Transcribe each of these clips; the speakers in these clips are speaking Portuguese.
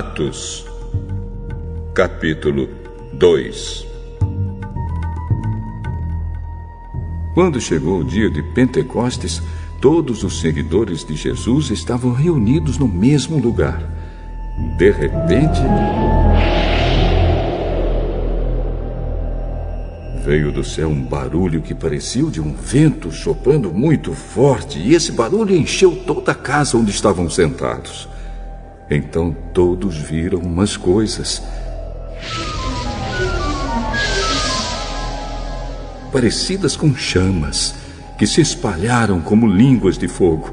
Atos, capítulo 2. Quando chegou o dia de Pentecostes, todos os seguidores de Jesus estavam reunidos no mesmo lugar. De repente, veio do céu um barulho que parecia o de um vento soprando muito forte, e esse barulho encheu toda a casa onde estavam sentados. Então todos viram umas coisas parecidas com chamas, que se espalharam como línguas de fogo.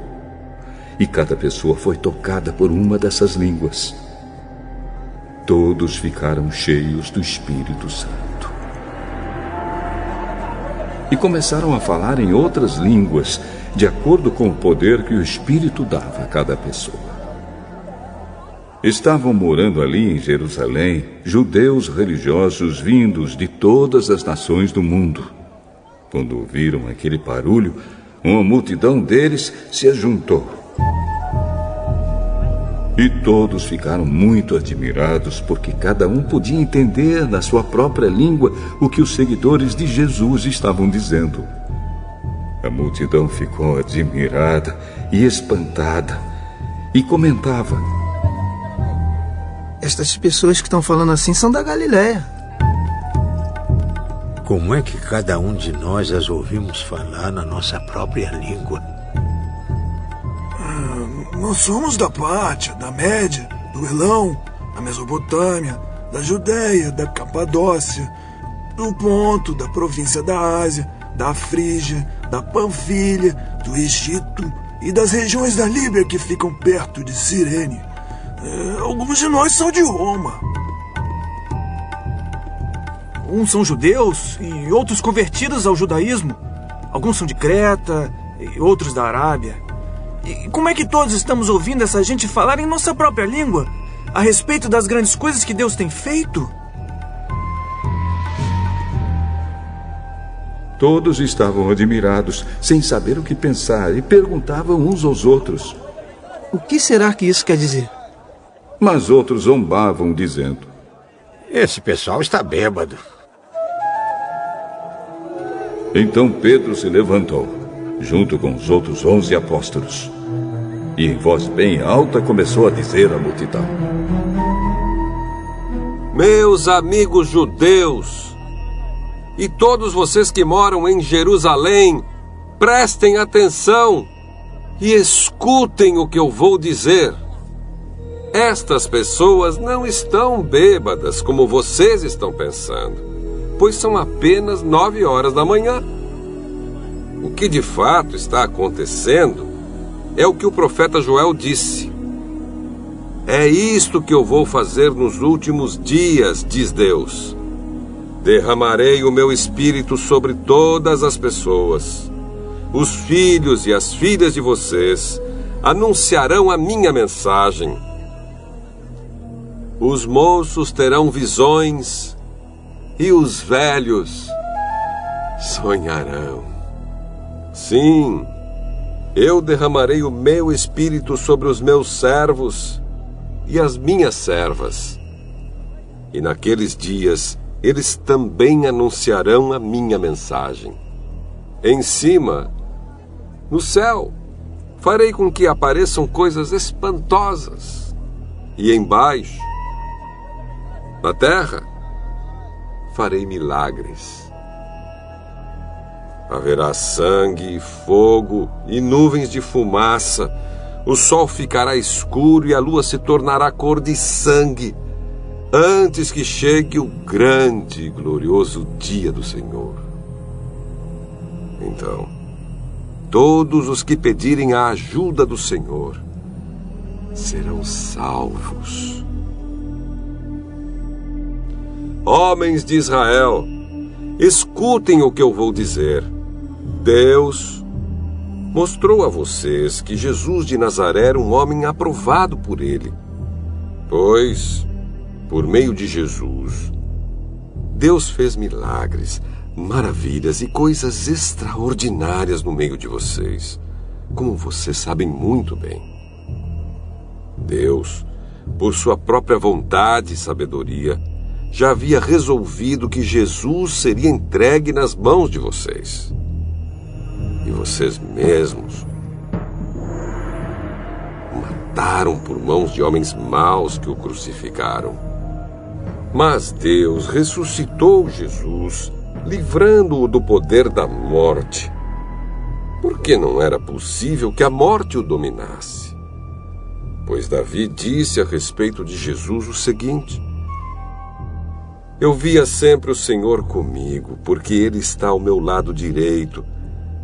E cada pessoa foi tocada por uma dessas línguas. Todos ficaram cheios do Espírito Santo. E começaram a falar em outras línguas, de acordo com o poder que o Espírito dava a cada pessoa. Estavam morando ali em Jerusalém judeus religiosos vindos de todas as nações do mundo. Quando ouviram aquele barulho, uma multidão deles se ajuntou. E todos ficaram muito admirados, porque cada um podia entender na sua própria língua o que os seguidores de Jesus estavam dizendo. A multidão ficou admirada e espantada e comentava: estas pessoas que estão falando assim são da Galiléia. Como é que cada um de nós as ouvimos falar na nossa própria língua? Nós somos da Pátia, da Média, do Elão, da Mesopotâmia, da Judéia, da Capadócia, do Ponto, da província da Ásia, da Frígia, da Panfilha, do Egito e das regiões da Líbia que ficam perto de Cirene. Alguns de nós são de Roma. Uns são judeus e outros convertidos ao judaísmo. Alguns são de Creta e outros da Arábia. E como é que todos estamos ouvindo essa gente falar em nossa própria língua a respeito das grandes coisas que Deus tem feito? Todos estavam admirados, sem saber o que pensar, e perguntavam uns aos outros: o que será que isso quer dizer? Mas outros zombavam, dizendo: esse pessoal está bêbado. Então Pedro se levantou, junto com os outros 11 apóstolos, e em voz bem alta começou a dizer à multidão: meus amigos judeus, e todos vocês que moram em Jerusalém, prestem atenção e escutem o que eu vou dizer. Estas pessoas não estão bêbadas como vocês estão pensando, pois são apenas 9 horas da manhã. O que de fato está acontecendo é o que o profeta Joel disse. É isto que eu vou fazer nos últimos dias, diz Deus. Derramarei o meu espírito sobre todas as pessoas. Os filhos e as filhas de vocês anunciarão a minha mensagem. Os moços terão visões e os velhos sonharão. Sim, eu derramarei o meu espírito sobre os meus servos e as minhas servas. E naqueles dias eles também anunciarão a minha mensagem. Em cima, no céu, farei com que apareçam coisas espantosas. E embaixo, na terra, farei milagres. Haverá sangue, fogo e nuvens de fumaça. O sol ficará escuro e a lua se tornará cor de sangue, antes que chegue o grande e glorioso dia do Senhor. Então, todos os que pedirem a ajuda do Senhor serão salvos. Homens de Israel, escutem o que eu vou dizer. Deus mostrou a vocês que Jesus de Nazaré era um homem aprovado por ele. Pois, por meio de Jesus, Deus fez milagres, maravilhas e coisas extraordinárias no meio de vocês, como vocês sabem muito bem. Deus por sua própria vontade e sabedoria, já havia resolvido que Jesus seria entregue nas mãos de vocês. E vocês mesmos o mataram por mãos de homens maus que o crucificaram. Mas Deus ressuscitou Jesus, livrando-o do poder da morte, porque não era possível que a morte o dominasse. Pois Davi disse a respeito de Jesus o seguinte: eu via sempre o Senhor comigo, porque Ele está ao meu lado direito,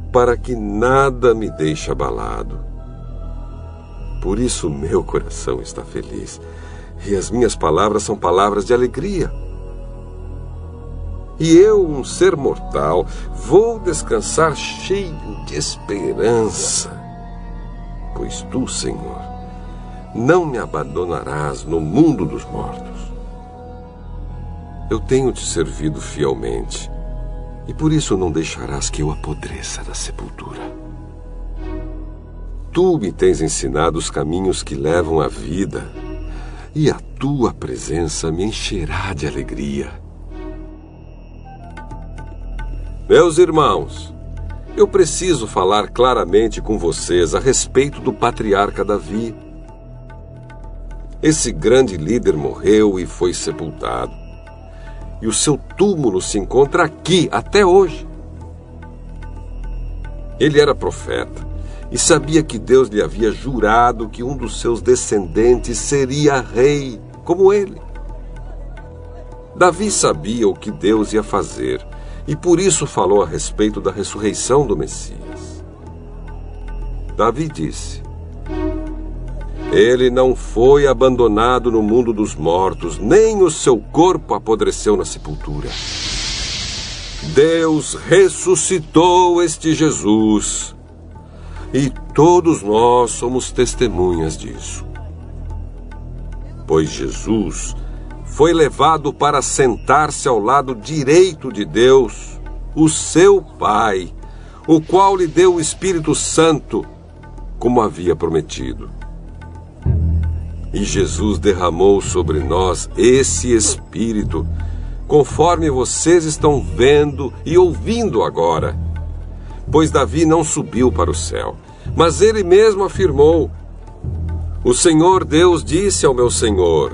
para que nada me deixe abalado. Por isso meu coração está feliz, e as minhas palavras são palavras de alegria. E eu, um ser mortal, vou descansar cheio de esperança, pois tu, Senhor, não me abandonarás no mundo dos mortos. Eu tenho te servido fielmente, e por isso não deixarás que eu apodreça na sepultura. Tu me tens ensinado os caminhos que levam à vida, e a tua presença me encherá de alegria. Meus irmãos, eu preciso falar claramente com vocês a respeito do patriarca Davi. Esse grande líder morreu e foi sepultado, e o seu túmulo se encontra aqui até hoje. Ele era profeta e sabia que Deus lhe havia jurado que um dos seus descendentes seria rei, como ele. Davi sabia o que Deus ia fazer e por isso falou a respeito da ressurreição do Messias. Davi disse: ele não foi abandonado no mundo dos mortos, nem o seu corpo apodreceu na sepultura. Deus ressuscitou este Jesus, e todos nós somos testemunhas disso. Pois Jesus foi levado para sentar-se ao lado direito de Deus, o seu Pai, o qual lhe deu o Espírito Santo, como havia prometido. E Jesus derramou sobre nós esse Espírito, conforme vocês estão vendo e ouvindo agora. Pois Davi não subiu para o céu, mas ele mesmo afirmou: o Senhor Deus disse ao meu Senhor: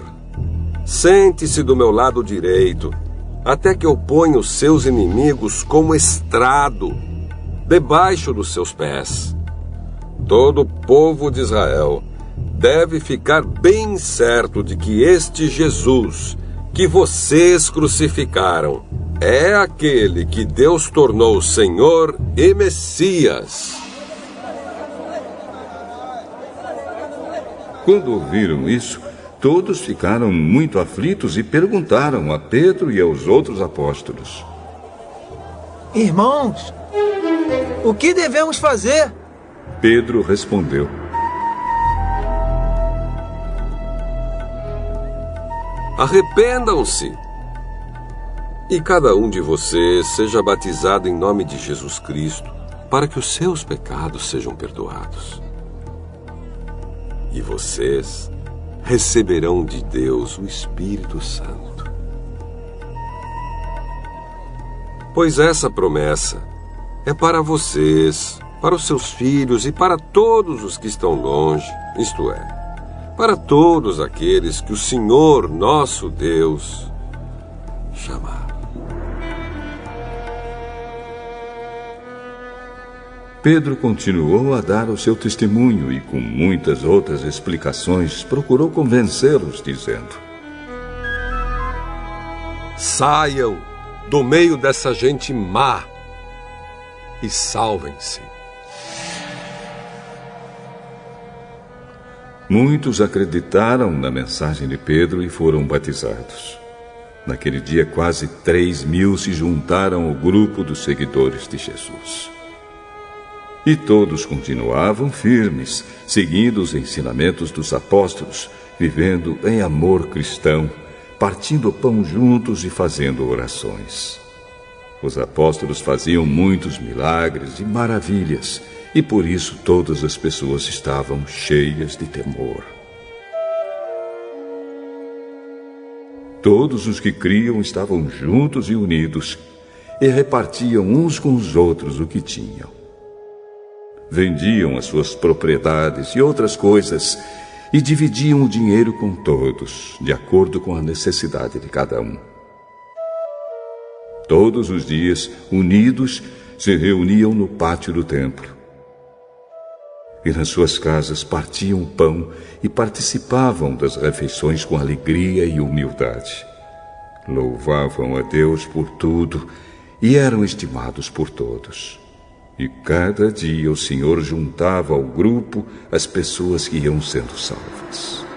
sente-se do meu lado direito, até que eu ponha os seus inimigos como estrado, debaixo dos seus pés. Todo o povo de Israel deve ficar bem certo de que este Jesus, que vocês crucificaram, é aquele que Deus tornou Senhor e Messias. Quando ouviram isso, todos ficaram muito aflitos e perguntaram a Pedro e aos outros apóstolos: irmãos, o que devemos fazer? Pedro respondeu: arrependam-se, e cada um de vocês seja batizado em nome de Jesus Cristo, para que os seus pecados sejam perdoados. E vocês receberão de Deus o Espírito Santo. Pois essa promessa é para vocês, para os seus filhos e para todos os que estão longe, isto é, para todos aqueles que o Senhor, nosso Deus, chamar. Pedro continuou a dar o seu testemunho e, com muitas outras explicações, procurou convencê-los, dizendo: saiam do meio dessa gente má e salvem-se. Muitos acreditaram na mensagem de Pedro e foram batizados. Naquele dia, quase 3.000 se juntaram ao grupo dos seguidores de Jesus. E todos continuavam firmes, seguindo os ensinamentos dos apóstolos, vivendo em amor cristão, partindo o pão juntos e fazendo orações. Os apóstolos faziam muitos milagres e maravilhas, e por isso todas as pessoas estavam cheias de temor. Todos os que criam estavam juntos e unidos e repartiam uns com os outros o que tinham. Vendiam as suas propriedades e outras coisas e dividiam o dinheiro com todos, de acordo com a necessidade de cada um. Todos os dias, unidos, se reuniam no pátio do templo. E nas suas casas partiam o pão e participavam das refeições com alegria e humildade. Louvavam a Deus por tudo e eram estimados por todos. E cada dia o Senhor juntava ao grupo as pessoas que iam sendo salvas.